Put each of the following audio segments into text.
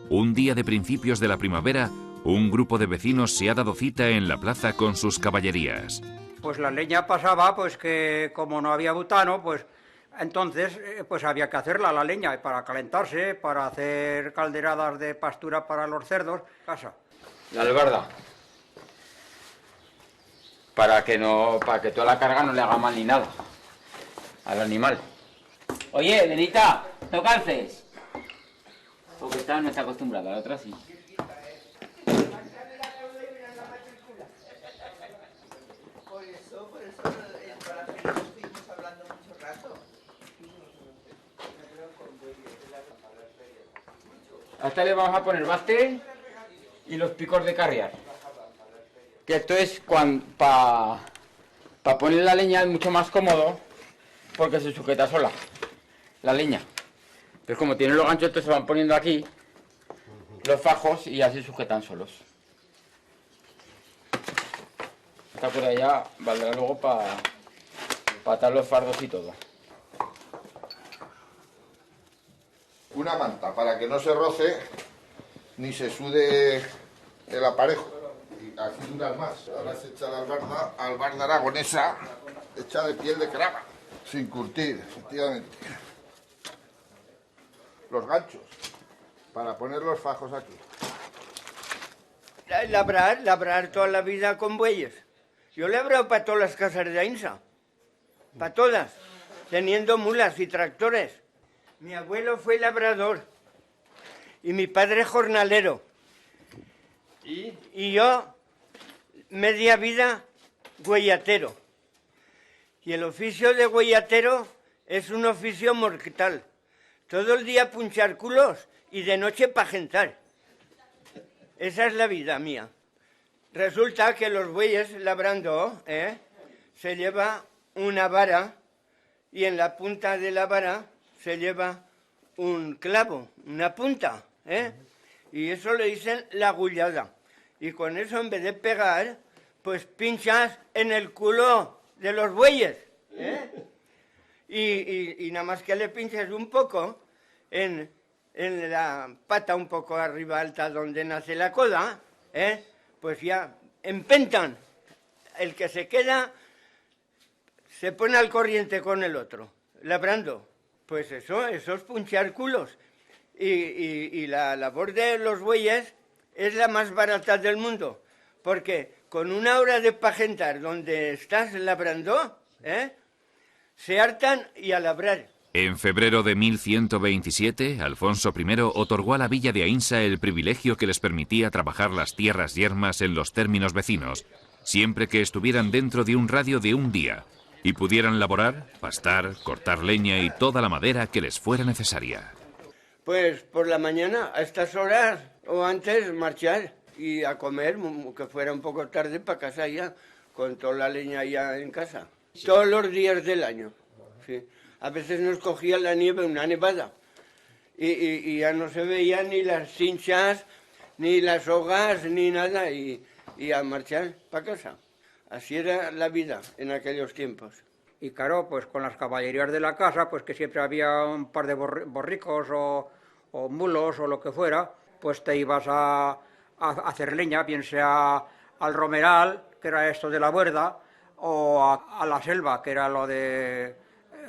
Un día de principios de la primavera, un grupo de vecinos se ha dado cita en la plaza con sus caballerías. Pues la leña pasaba, pues que como no había butano, pues entonces pues había que hacerla la leña para calentarse, para hacer calderadas de pastura para los cerdos, casa. La albarda. Para que toda la carga no le haga mal ni nada al animal. Oye, Lenita, ¿no calces? Porque esta no está acostumbrada, la otra sí. Por eso, para que no estuvimos hablando mucho rato. A esta le vamos a poner baste y los picos de carriar. Que esto es para poner la leña es mucho más cómodo porque se sujeta sola la leña. Entonces como tienen los ganchos, estos se van poniendo aquí los fajos y así sujetan solos. Esta por allá valdrá luego para atar los fardos y todo. Una manta para que no se roce ni se sude el aparejo. Y así duran más. Ahora se echa la albarda aragonesa hecha de piel de crava, sin curtir, efectivamente. Los ganchos para poner los fajos aquí. Labrar toda la vida con bueyes. Yo he labrado para todas las casas de Ainsa, para todas, teniendo mulas y tractores. Mi abuelo fue labrador y mi padre jornalero. Y yo, media vida, güeyatero. Y el oficio de güeyatero es un oficio mortal. Todo el día punchar culos y de noche pajentar. Esa es la vida mía. Resulta que los bueyes labrando, se lleva una vara y en la punta de la vara se lleva un clavo, una punta, y eso le dicen la agullada. Y con eso, en vez de pegar, pues pinchas en el culo de los bueyes, y nada más que le pinches un poco en la pata un poco arriba alta donde nace la cola, pues ya empentan. El que se queda se pone al corriente con el otro, labrando. Pues eso es punchar culos. Y la labor de los bueyes es la más barata del mundo, porque con una hora de pajentar donde estás labrando, se hartan y a labrar. En febrero de 1127, Alfonso I otorgó a la villa de Ainsa el privilegio que les permitía trabajar las tierras yermas en los términos vecinos, siempre que estuvieran dentro de un radio de un día, y pudieran laborar, pastar, cortar leña y toda la madera que les fuera necesaria. Pues por la mañana, a estas horas o antes, marchar y a comer, que fuera un poco tarde para casa ya, con toda la leña ya en casa. Todos los días del año, sí. A veces nos cogía la nieve, una nevada, y ya no se veían ni las cinchas, ni las hogas, ni nada, y a marchar para casa. Así era la vida en aquellos tiempos. Y claro, pues con las caballerías de la casa, pues que siempre había un par de borricos o mulos o lo que fuera, pues te ibas a hacer leña, bien sea al romeral, que era esto de la huerda, o a la selva, que era lo de...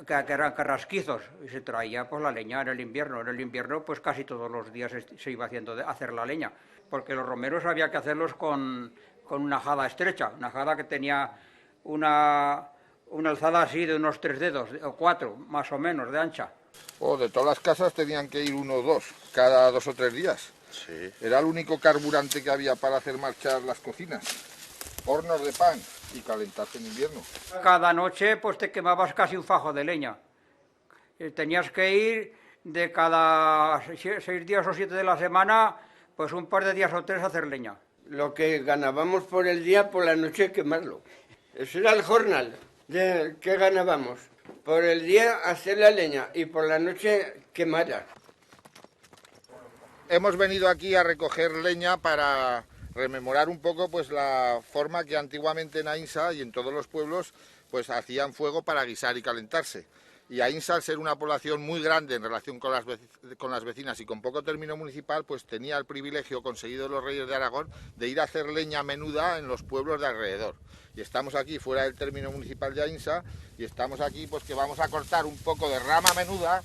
que eran carrasquizos, y se traía pues la leña en el invierno. En el invierno pues casi todos los días se iba hacer la leña, porque los romeros había que hacerlos con una ajada estrecha, una ajada que tenía una alzada así de unos 3 dedos, o 4, más o menos, de ancha. De todas las casas tenían que ir 1 o 2, cada 2 o 3 días. Sí. Era el único carburante que había para hacer marchar las cocinas. Hornos de pan y calentarse en invierno. Cada noche pues te quemabas casi un fajo de leña. Tenías que ir de cada 6 días o 7 de la semana, pues un par de días o 3 a hacer leña. Lo que ganábamos por el día, por la noche quemarlo. Eso era el jornal de que ganábamos. Por el día hacer la leña y por la noche quemarla. Hemos venido aquí a recoger leña para rememorar un poco pues la forma que antiguamente en Ainsa y en todos los pueblos pues hacían fuego para guisar y calentarse. Y Aínsa, al ser una población muy grande en relación con las vecinas y con poco término municipal, pues tenía el privilegio conseguido los reyes de Aragón de ir a hacer leña menuda en los pueblos de alrededor. Y estamos aquí fuera del término municipal de Aínsa y estamos aquí pues que vamos a cortar un poco de rama menuda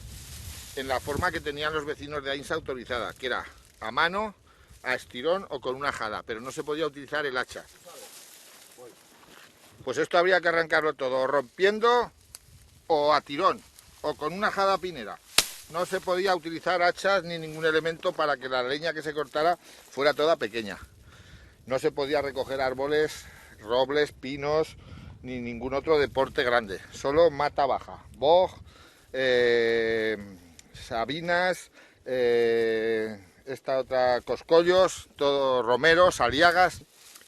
en la forma que tenían los vecinos de Aínsa autorizada, que era a mano, a estirón o con una ajada, pero no se podía utilizar el hacha. Pues esto habría que arrancarlo todo, rompiendo o a tirón, o con una ajada pinera. No se podía utilizar hachas ni ningún elemento para que la leña que se cortara fuera toda pequeña. No se podía recoger árboles, robles, pinos, ni ningún otro de porte grande. Solo mata baja, boj, sabinas, esta otra coscollos, todo romeros, aliagas,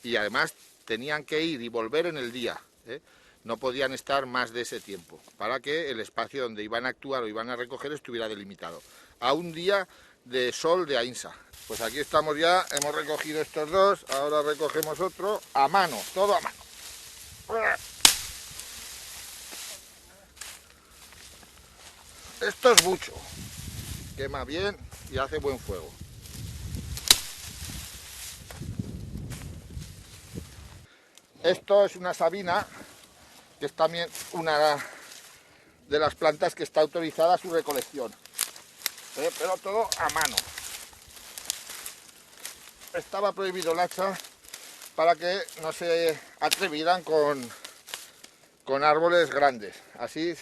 y además tenían que ir y volver en el día, ¿eh? No podían estar más de ese tiempo, para que el espacio donde iban a actuar o iban a recoger estuviera delimitado. A un día de sol de Aínsa. Pues aquí estamos ya, hemos recogido estos dos, ahora recogemos otro, a mano, todo a mano. Esto es bucho, quema bien y hace buen fuego. Esto es una sabina, que es también una de las plantas que está autorizada su recolección, pero todo a mano. Estaba prohibido el hacha para que no se atrevieran con árboles grandes, así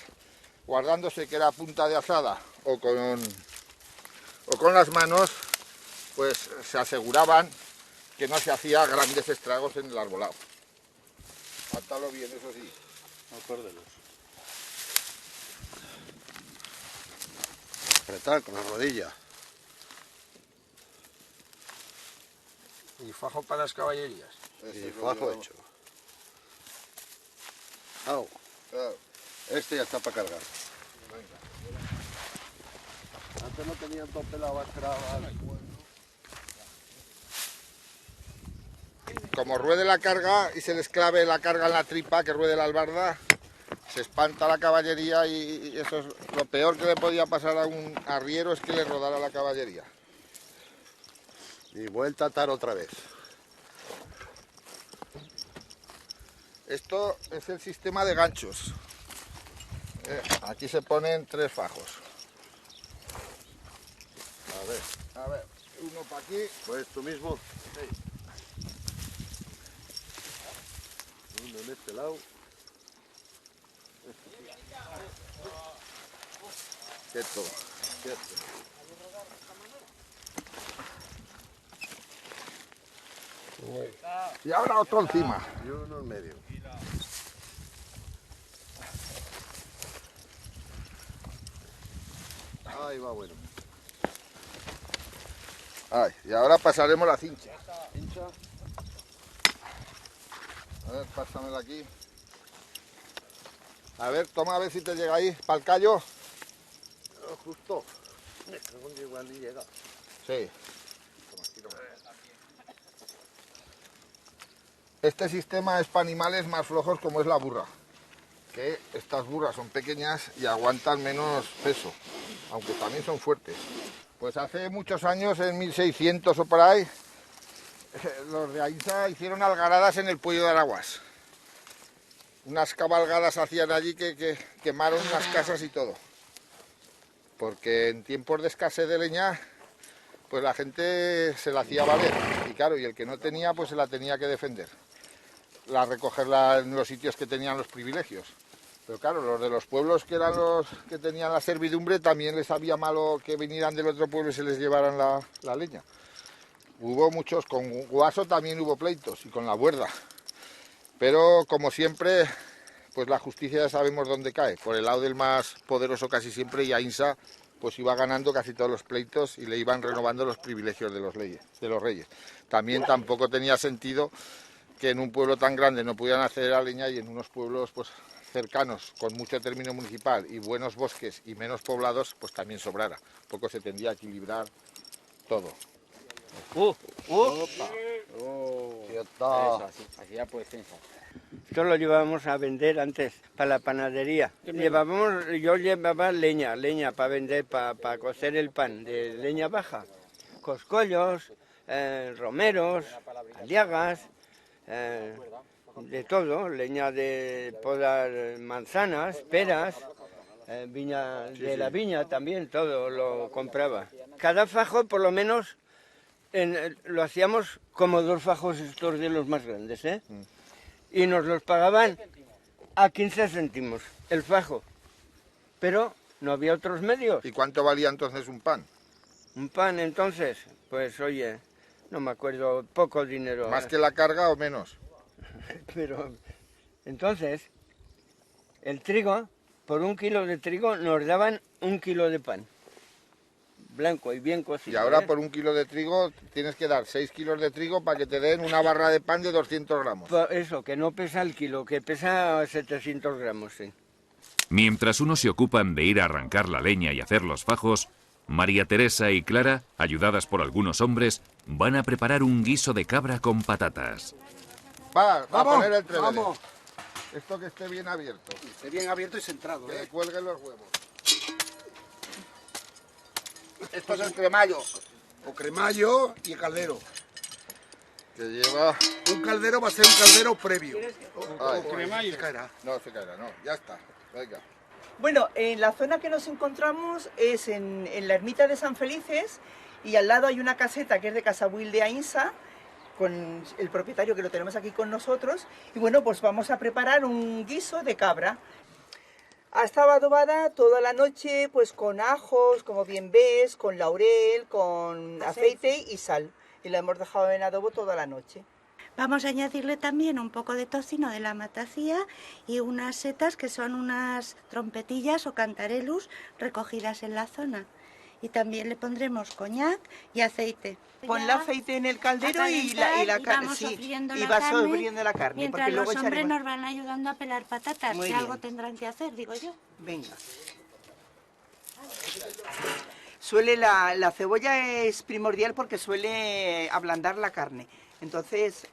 guardándose que era punta de azada o con las manos, pues se aseguraban que no se hacía grandes estragos en el arbolado. Atalo bien, eso sí. Acuérdelos. Apretar con la rodilla. Y fajo para las caballerías. Y fajo hecho. Au. Este ya está para cargar. Antes no tenían todo pelado, esperaba. Como ruede la carga y se les clave la carga en la tripa, que ruede la albarda, se espanta la caballería y eso es lo peor que le podía pasar a un arriero, es que le rodara la caballería. Y vuelta a atar otra vez. Esto es el sistema de ganchos. Aquí se ponen 3 fajos. A ver, uno para aquí. Pues tú mismo. Sí. Uno en este lado. Quieto. Y ahora otro encima. Y uno en medio. Ahí va bueno. Ay, y ahora pasaremos la cincha. Pincha. A ver, pásamela aquí. A ver, toma a ver si te llega ahí, para el callo. Oh, justo. Me cago en que igual ni llega. Sí. Este sistema es para animales más flojos como es la burra. Que estas burras son pequeñas y aguantan menos peso, aunque también son fuertes. Pues hace muchos años, en 1600 o por ahí, los de Aínsa hicieron algaradas en el Puello de Araguás. Unas cabalgadas hacían allí que quemaron unas casas y todo. Porque en tiempos de escasez de leña, pues la gente se la hacía valer. Y claro, y el que no tenía, pues se la tenía que defender. Recogerla en los sitios que tenían los privilegios. Pero claro, los de los pueblos que eran los que tenían la servidumbre, también les sabía malo que vinieran del otro pueblo y se les llevaran la leña. Hubo muchos, con Guaso también hubo pleitos y con la Buerda. Pero como siempre, pues la justicia ya sabemos dónde cae, por el lado del más poderoso casi siempre, y Aínsa pues iba ganando casi todos los pleitos y le iban renovando los privilegios de los reyes. También tampoco tenía sentido que en un pueblo tan grande no pudieran hacer la leña y en unos pueblos pues cercanos, con mucho término municipal y buenos bosques y menos poblados, pues también sobrara. Un poco se tendría a equilibrar todo. Opa. Oh, ya está. Eso, así ya puedes pensar. Esto lo llevábamos a vender antes para la panadería. Yo llevaba leña para vender, para cocer el pan, de leña baja. Coscollos, romeros, aliagas, de todo, leña de podar manzanas, peras, viña de la viña también, todo lo compraba. Cada fajo, por lo menos, lo hacíamos como 2 fajos estos de los más grandes, ¿eh? Y nos los pagaban a 15 céntimos el fajo, pero no había otros medios. ¿Y cuánto valía entonces un pan? Un pan entonces, pues oye, no me acuerdo, poco dinero. ¿Más que la carga o menos? Pero entonces, el trigo, por 1 kilo de trigo nos daban 1 kilo de pan. Blanco y bien cocido. Y ahora por 1 kilo de trigo tienes que dar 6 kilos de trigo para que te den una barra de pan de 200 gramos. Eso, que no pesa el kilo, que pesa 700 gramos, sí. Mientras unos se ocupan de ir a arrancar la leña y hacer los fajos, María Teresa y Clara, ayudadas por algunos hombres, van a preparar un guiso de cabra con patatas. Va a Vamos, poner el trevele. vamos. Esto que esté bien abierto. Esté bien abierto y centrado. Que cuelguen los huevos. Esto es el cremayo. O cremayo y el caldero. Que lleva... Un caldero va a ser un caldero previo. Ay, Se caerá. no se caerá, no. Ya está. Venga. Bueno, en la zona que nos encontramos es en la ermita de San Felices y al lado hay una caseta que es de Casabuil de Ainsa, con el propietario que lo tenemos aquí con nosotros. Y bueno, pues vamos a preparar un guiso de cabra. Ha estado adobada toda la noche pues con ajos, como bien ves, con laurel, con aceite y sal. Y la hemos dejado en adobo toda la noche. Vamos a añadirle también un poco de tocino de la matacía y unas setas que son unas trompetillas o cantarelus recogidas en la zona. Y también le pondremos coñac y aceite. Pon el aceite en el caldero y la carne, sí, y vas sofriendo la carne. Mientras porque luego los hombres echaremos... nos van ayudando a pelar patatas, Muy que bien. algo tendrán que hacer, digo yo. Venga. La cebolla es primordial porque suele ablandar la carne. Entonces,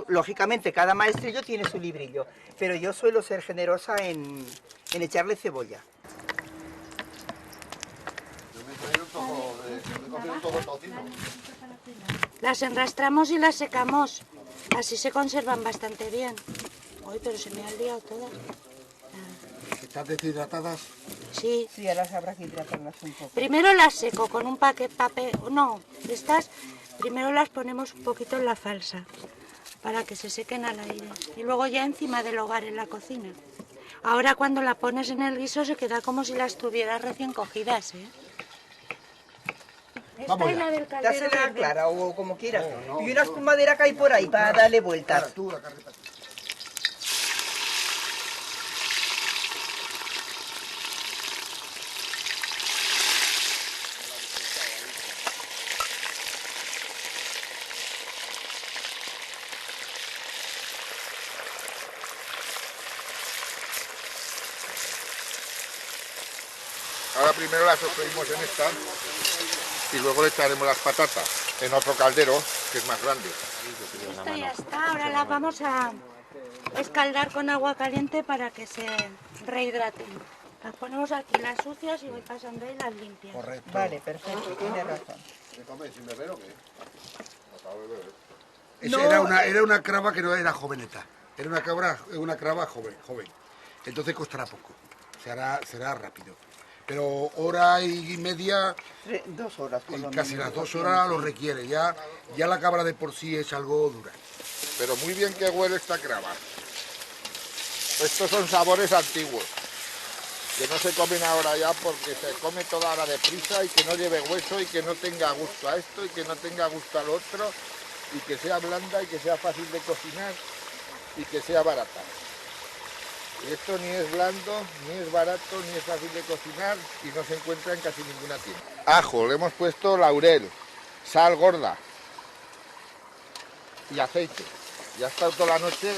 lógicamente, cada maestrillo tiene su librillo. Pero yo suelo ser generosa en echarle cebolla. Las enrastramos y las secamos, así se conservan bastante bien. Uy, pero se me han liado todas. ¿Están deshidratadas? Sí. Sí, ahora habrá que hidratarlas un poco. Primero las seco con un papel, no, primero las ponemos un poquito en la falsa, para que se sequen al aire. Y luego ya encima del hogar en la cocina. Ahora cuando la pones en el guiso se queda como si las tuvieras recién cogidas, ¿eh? Vamos Esta es ya. la del caldero Dásela verde. clara o como quieras. Y una espumadera que hay por ahí para darle vueltas. Tú, la carreta. Ahora primero las sofreímos en esta y luego le echaremos las patatas en otro caldero que es más grande. Esto ya está, ahora las vamos a escaldar con agua caliente para que se rehidraten. Las ponemos aquí las sucias y voy pasando ahí las limpias. Correcto. Vale, perfecto, tiene razón. Era una crava que no era joveneta. Era una crava joven. Entonces costará poco. Será rápido. Pero hora y media, 2 horas por lo casi menos. las 2 horas lo requiere. Ya la cabra de por sí es algo dura. Pero muy bien que huele esta crava. Estos son sabores antiguos, que no se comen ahora ya porque se come toda hora deprisa y que no lleve hueso y que no tenga gusto a esto y que no tenga gusto al otro y que sea blanda y que sea fácil de cocinar y que sea barata. Y esto ni es blando, ni es barato, ni es fácil de cocinar y no se encuentra en casi ninguna tienda. Ajo, le hemos puesto laurel, sal gorda y aceite. Ya ha estado toda la noche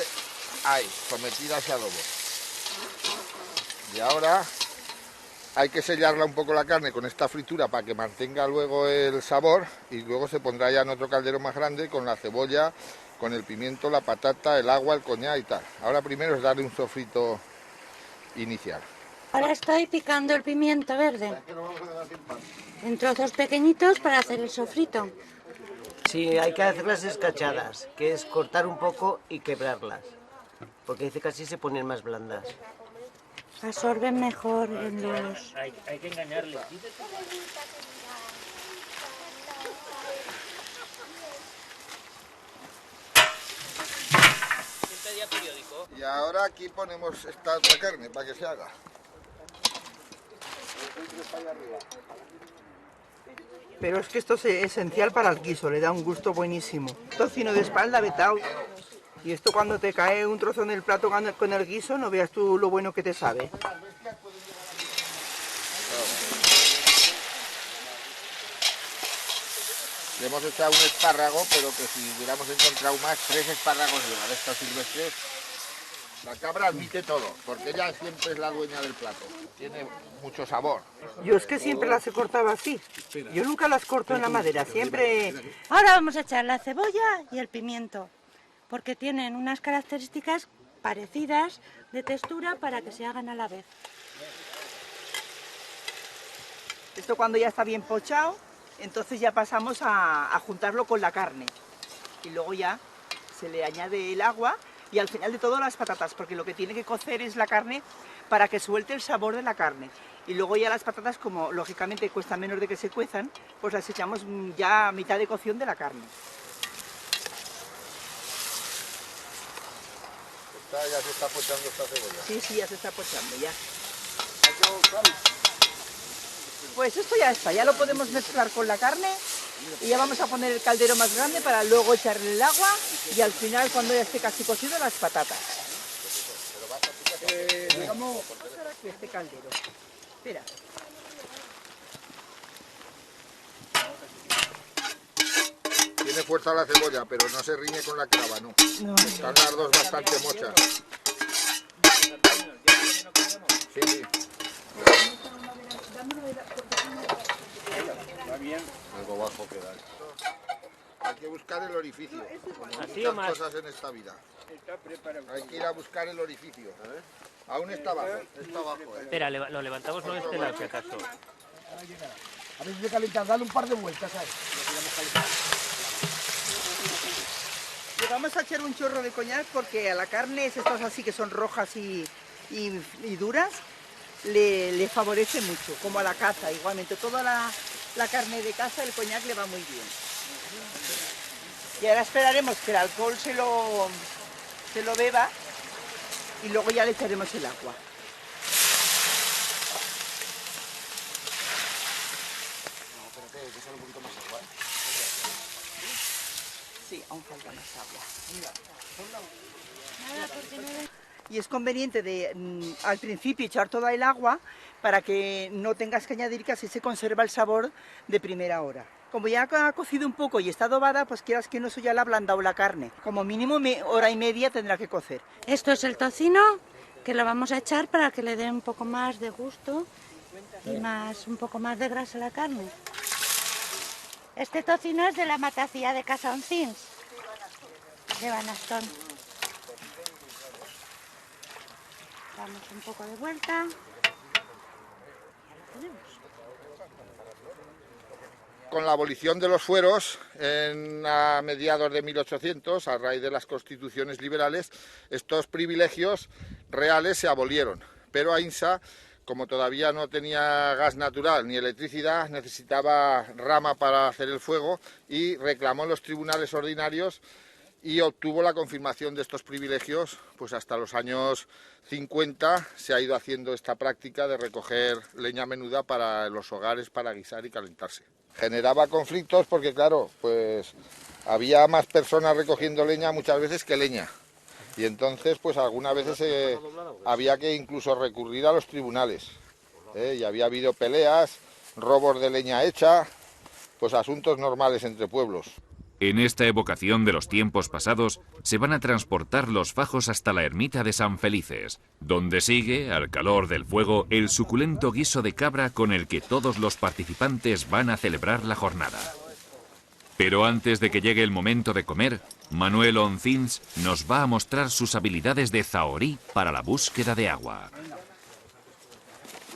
ahí, sometida a ese adobo. Y ahora hay que sellarla un poco la carne con esta fritura para que mantenga luego el sabor y luego se pondrá ya en otro caldero más grande con la cebolla, con el pimiento, la patata, el agua, el coñac y tal. Ahora primero es darle un sofrito inicial. Ahora estoy picando el pimiento verde en trozos pequeñitos para hacer el sofrito. Sí, hay que hacerlas escachadas, que es cortar un poco y quebrarlas, porque dice que así se ponen más blandas. Absorben mejor en los... Hay que engañarle. Y ahora aquí ponemos esta otra carne para que se haga. Pero es que esto es esencial para el guiso, le da un gusto buenísimo. Tocino de espalda vetao. Y esto cuando te cae un trozo en el plato con el guiso, no veas tú lo bueno que te sabe. Le hemos echado un espárrago, pero que si hubiéramos encontrado más, 3 espárragos de estos silvestres. La cabra admite todo, porque ella siempre es la dueña del plato. Tiene mucho sabor. Yo es que siempre las he cortado así. Yo nunca las corto en la madera, siempre... Ahora vamos a echar la cebolla y el pimiento, porque tienen unas características parecidas de textura para que se hagan a la vez. Esto cuando ya está bien pochado, entonces ya pasamos a juntarlo con la carne. Y luego ya se le añade el agua y al final de todo las patatas, porque lo que tiene que cocer es la carne para que suelte el sabor de la carne. Y luego ya las patatas, como lógicamente cuesta menos de que se cuezan, pues las echamos ya a mitad de cocción de la carne. Ya se está pochando esta cebolla. Sí, sí, ya se está pochando, ya. Pues esto ya está, ya lo podemos mezclar con la carne y ya vamos a poner el caldero más grande para luego echarle el agua y al final, cuando ya esté casi cocido, las patatas. Digamos, este caldero. Espera. Tiene fuerza la cebolla, pero no se riñe con la clava, ¿no? No. Están las dos bastante mochas. Sí, sí. Algo bajo queda. Hay que buscar el orificio. Como muchas cosas en esta vida. Hay que ir a buscar el orificio. Aún está abajo. Está abajo. Espera, lo levantamos no este lado, si acaso. A ver si se calienta, dale un par de vueltas, ¿sabes? Le vamos a echar un chorro de coñac porque a la carne, estas así que son rojas y duras, le favorece mucho, como a la caza. Igualmente, toda la carne de caza, el coñac le va muy bien. Y ahora esperaremos que el alcohol se lo beba y luego ya le echaremos el agua. Sí, aún falta más agua. Y es conveniente al principio echar toda el agua para que no tengas que añadir, que así se conserva el sabor de primera hora. Como ya ha cocido un poco y está adobada, pues quieras que no, eso ya le ha ablandado la carne. Como mínimo hora y media tendrá que cocer. Esto es el tocino, que lo vamos a echar para que le dé un poco más de gusto y un poco más de grasa a la carne. Este tocino es de la matacía de Casa Oncins, de Banastón. Damos un poco de vuelta. Ya lo tenemos. Con la abolición de los fueros a mediados de 1800, a raíz de las constituciones liberales, estos privilegios reales se abolieron. Pero Aínsa, como todavía no tenía gas natural ni electricidad, necesitaba rama para hacer el fuego y reclamó en los tribunales ordinarios y obtuvo la confirmación de estos privilegios. Pues hasta los años 50 se ha ido haciendo esta práctica de recoger leña menuda para los hogares para guisar y calentarse. Generaba conflictos porque, claro, pues había más personas recogiendo leña muchas veces que leña. Y entonces, pues algunas veces había que incluso recurrir a los tribunales. Y había habido peleas, robos de leña hecha, pues asuntos normales entre pueblos. En esta evocación de los tiempos pasados, se van a transportar los fajos hasta la ermita de San Felices, donde sigue, al calor del fuego, el suculento guiso de cabra con el que todos los participantes van a celebrar la jornada. Pero antes de que llegue el momento de comer, Manuel Oncins nos va a mostrar sus habilidades de zahorí para la búsqueda de agua.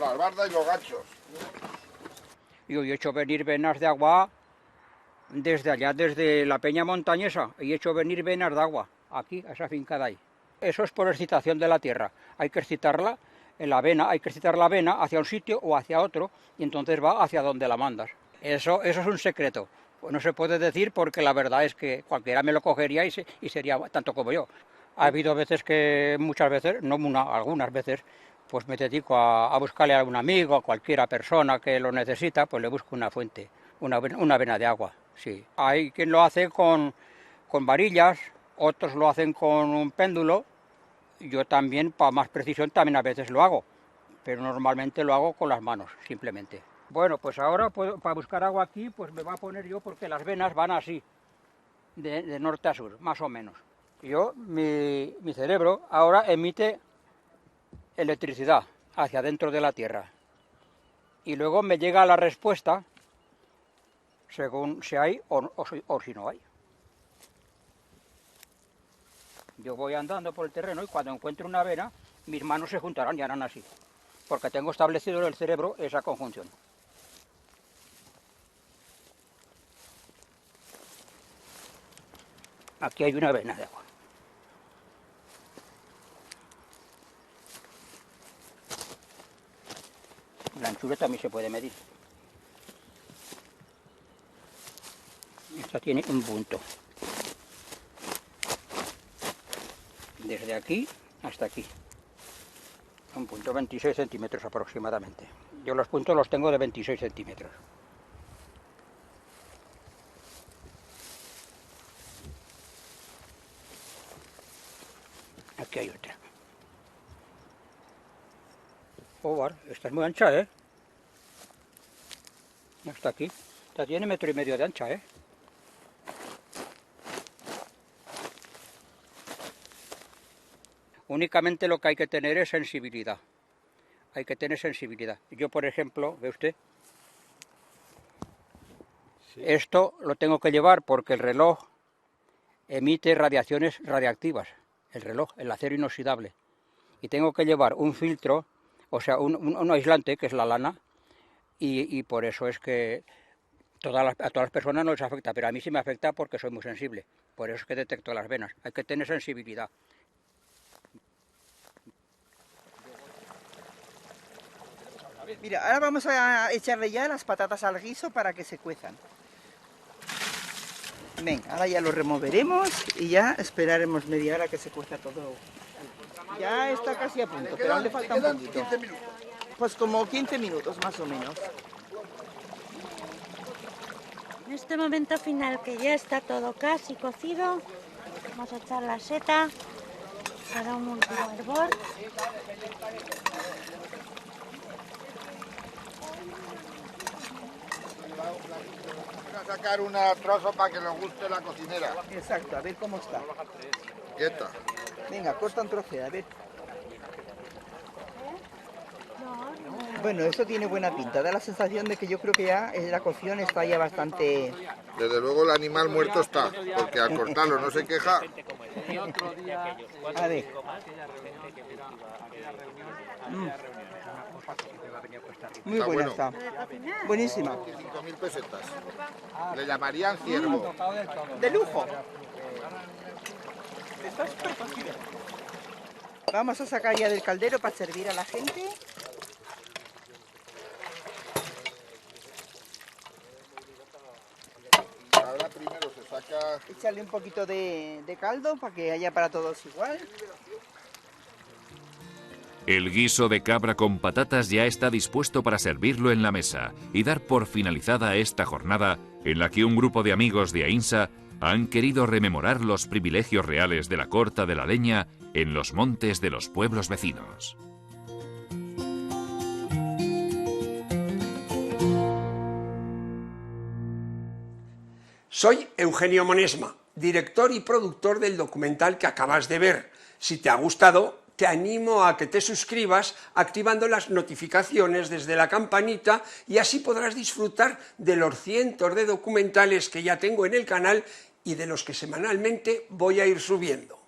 La albarda y los ganchos. Yo he hecho venir venas de agua desde allá, desde la peña montañesa. He hecho venir venas de agua aquí, a esa finca de ahí. Eso es por excitación de la tierra. Hay que excitarla en la vena, hay que excitar la vena hacia un sitio o hacia otro y entonces va hacia donde la mandas. Eso es un secreto. Pues no se puede decir porque la verdad es que cualquiera me lo cogería y sería tanto como yo. Ha habido veces que, muchas veces, no algunas veces, pues me dedico a buscarle a un amigo, a cualquiera persona que lo necesita, pues le busco una fuente, una vena de agua. Sí. Hay quien lo hace con varillas, otros lo hacen con un péndulo. Yo también, para más precisión, también a veces lo hago, pero normalmente lo hago con las manos, simplemente. Bueno, pues ahora para buscar agua aquí, pues me va a poner yo porque las venas van así, de norte a sur, más o menos. Mi cerebro ahora emite electricidad hacia dentro de la tierra y luego me llega la respuesta según si hay o si no hay. Yo voy andando por el terreno y cuando encuentro una vena, mis manos se juntarán y harán así, porque tengo establecido en el cerebro esa conjunción. Aquí hay una vena de agua. La anchura también se puede medir. Esta tiene un punto. Desde aquí hasta aquí. Un punto, 26 centímetros aproximadamente. Yo los puntos los tengo de 26 centímetros. Aquí hay otra. Esta es muy ancha, ¿eh? Hasta aquí. Esta tiene 1,5 metros de ancha, ¿eh? Únicamente lo que hay que tener es sensibilidad. Hay que tener sensibilidad. Yo, por ejemplo, ¿ve usted? Sí. Esto lo tengo que llevar porque el reloj emite radiaciones radiactivas. El reloj, el acero inoxidable. Y tengo que llevar un filtro, o sea, un aislante, que es la lana, y por eso es que a todas las personas no les afecta, pero a mí sí me afecta porque soy muy sensible. Por eso es que detecto las venas. Hay que tener sensibilidad. Mira, ahora vamos a echarle ya las patatas al guiso para que se cuezan. Venga, ahora ya lo removeremos y ya esperaremos media hora que se cueza todo. Ya está casi a punto, pero aún le falta un poquito. 15 minutos. Pues como 15 minutos más o menos. En este momento final que ya está todo casi cocido, vamos a echar la seta para un último hervor. Voy a sacar un trozo para que le guste la cocinera. Exacto, a ver cómo está. Quieta. Venga, corta un trozo, a ver. Bueno, eso tiene buena pinta, da la sensación de que yo creo que ya la cocción está ya bastante... Desde luego el animal muerto está, porque al cortarlo no se queja. A ver. Muy Está buena bueno. está. Buenísima. 5.000 pesetas. Le llamarían ciervo. De lujo. Está súper cocido. Vamos a sacar ya del caldero para servir a la gente. Ahora primero se saca... Echarle un poquito de caldo para que haya para todos igual. El guiso de cabra con patatas ya está dispuesto para servirlo en la mesa y dar por finalizada esta jornada en la que un grupo de amigos de Aínsa han querido rememorar los privilegios reales de la corta de la leña en los montes de los pueblos vecinos. Soy Eugenio Monesma, director y productor del documental que acabas de ver. Si te ha gustado, te animo a que te suscribas activando las notificaciones desde la campanita y así podrás disfrutar de los cientos de documentales que ya tengo en el canal y de los que semanalmente voy a ir subiendo.